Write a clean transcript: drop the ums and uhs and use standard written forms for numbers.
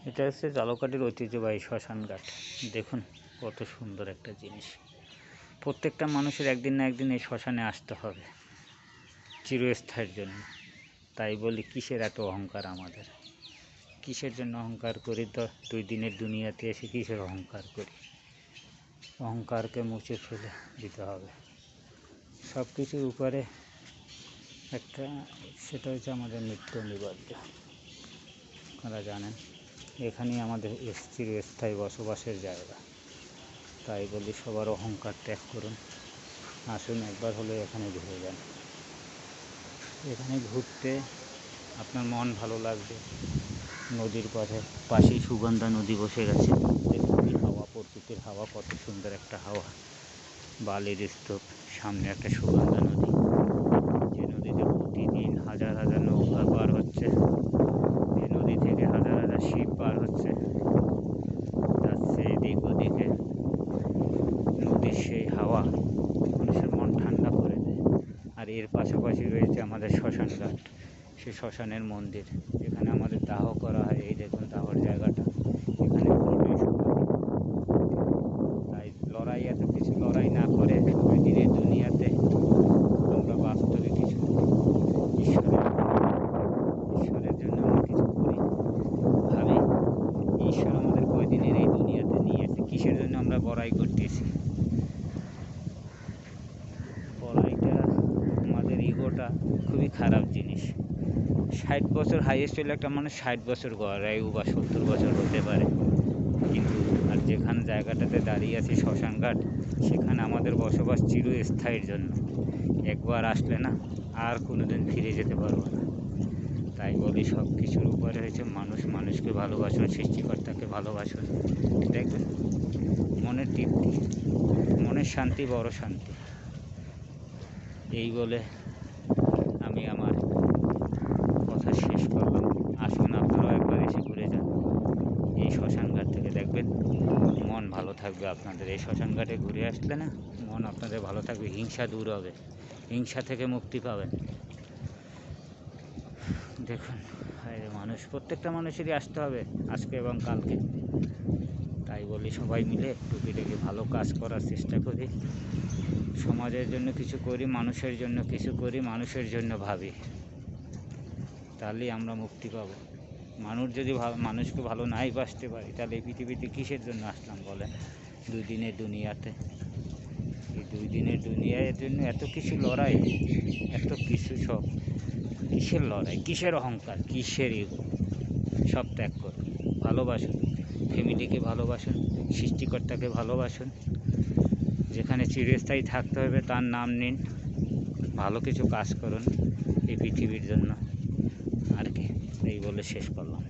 এটা হচ্ছে ঝালকাঠির ঐতিহ্যবাহী শ্মশান ঘাট। দেখুন কত সুন্দর একটা জিনিস। প্রত্যেকটা মানুষের একদিন না একদিন এই শ্মশানে আসতে হবে চিরস্থায়ীর জন্য। তাই বলি কিসের এত অহংকার আমাদের? কিসের জন্য অহংকার করি? তো 2 দিনের দুনিয়াতে এসে কিসের অহংকার করি? অহংকারকে মুছে ফেলে দিতে হবে। সব কিছুর উপরে একটা, সেটা হচ্ছে আমাদের মৃত্যু অনিবার্য। আপনারা জানেন এখানেই আমাদের চিরস্থায়ী বসবাসের জায়গা। তাই বলি সবার অহংকার ত্যাগ করুন, আসুন একবার হলে এখানে ঘুরে যান। এখানে ঘুরতে আপনার মন ভালো লাগবে। নদীর পাশেই সুগন্ধা নদী বসে গেছে। দেখুন এই হাওয়া, প্রকৃতির হাওয়া, কত সুন্দর একটা হাওয়া। বালির স্তূপ, সামনে একটা সুগন্ধা নদী, যে নদীতে প্রতিদিন হাজার হাজার নৌকা পার হচ্ছে, যে নদী থেকে হাজার হাজার শিপ পার হচ্ছে, যাচ্ছে এদিক ওদিকে। নদীর সেই হাওয়া মানুষের মন ঠান্ডা করে দেয়। আর এর পাশাপাশি রয়েছে আমাদের শ্মশান ঘাট, সে শ্মশানের মন্দির, যেখানে আমাদের দাহ করা হয়। এই দেখুন দাহর জায়গাটা, এখানে পুরোটাই সমাধি। তাই এত কিছু লড়াই না করে ওই দিনের দুনিয়াতে আমরা বাস্তবে কিছু ঈশ্বরের জন্য আমরা কিছু করি, ভাবি ঈশ্বর আমাদের কয়দিনের এই দুনিয়াতে নিয়েছে, কিসের জন্য আমরা বড়াই করতেছি? বড়াইটা, আমাদের ইগোটা খুবই খারাপ জিনিস। 60 বছর হাইয়েস্ট হলে একটা মানুষ 60 বছর গড়ায় বা 70 বছর হতে পারে, কিন্তু আর যেখানে জায়গাটাতে দাঁড়িয়ে আছি শ্মশান ঘাট, সেখানে আমাদের বসবাস চিরস্থায়ীর জন্য। একবার আসলে না আর কোনোদিন ফিরে যেতে পারবো না। তাই বলি সব কিছুর উপরে হয়েছে মানুষ। মানুষকে ভালোবাসুন, সৃষ্টিকর্তাকে ভালোবাসুন। দেখবেন মনের তৃপ্তি, মনের শান্তি বড় শান্তি। এই বলে আমি আমার কথা শেষ করলাম। আসুন আপনারাও একবার এসে ঘুরে যান এই শ্মশান ঘাট থেকে, দেখবেন মন ভালো থাকবে আপনাদের। এই শ্মশান ঘাটে ঘুরে আসলে না মন আপনাদের ভালো থাকবে, হিংসা দূর হবে, হিংসা থেকে মুক্তি পাবেন। দেখুন মানুষ, প্রত্যেকটা মানুষেরই আসতে হবে আজকে এবং কালকে। তাই বলি সবাই মিলে টুকিটাকি ভালো কাজ করার চেষ্টা করি, সমাজের জন্য কিছু করি, মানুষের জন্য কিছু করি, মানুষের জন্য ভাবি, তাহলেই আমরা মুক্তি পাব। মানুষ যদি মানুষকে ভালো নাই বাসতে পারি, তাহলে এই পৃথিবীতে কিসের জন্য আসলাম বলেন? 2 দিনের দুনিয়াতে, এই 2 দিনের দুনিয়ার জন্য এত কিছু লড়াই, এত কিছু, সব কিসের লড়াই, কিসের অহংকার, কিসের ইগো? সব ত্যাগ করুন, ভালোবাসুন, ফ্যামিলিকে ভালোবাসুন, সৃষ্টিকর্তাকে ভালোবাসুন। যেখানে চিরস্থায়ী থাকতে হবে তার নাম নিন, ভালো কিছু কাজ করুন এই পৃথিবীর জন্য। আর কি, এই বলে শেষ করলাম।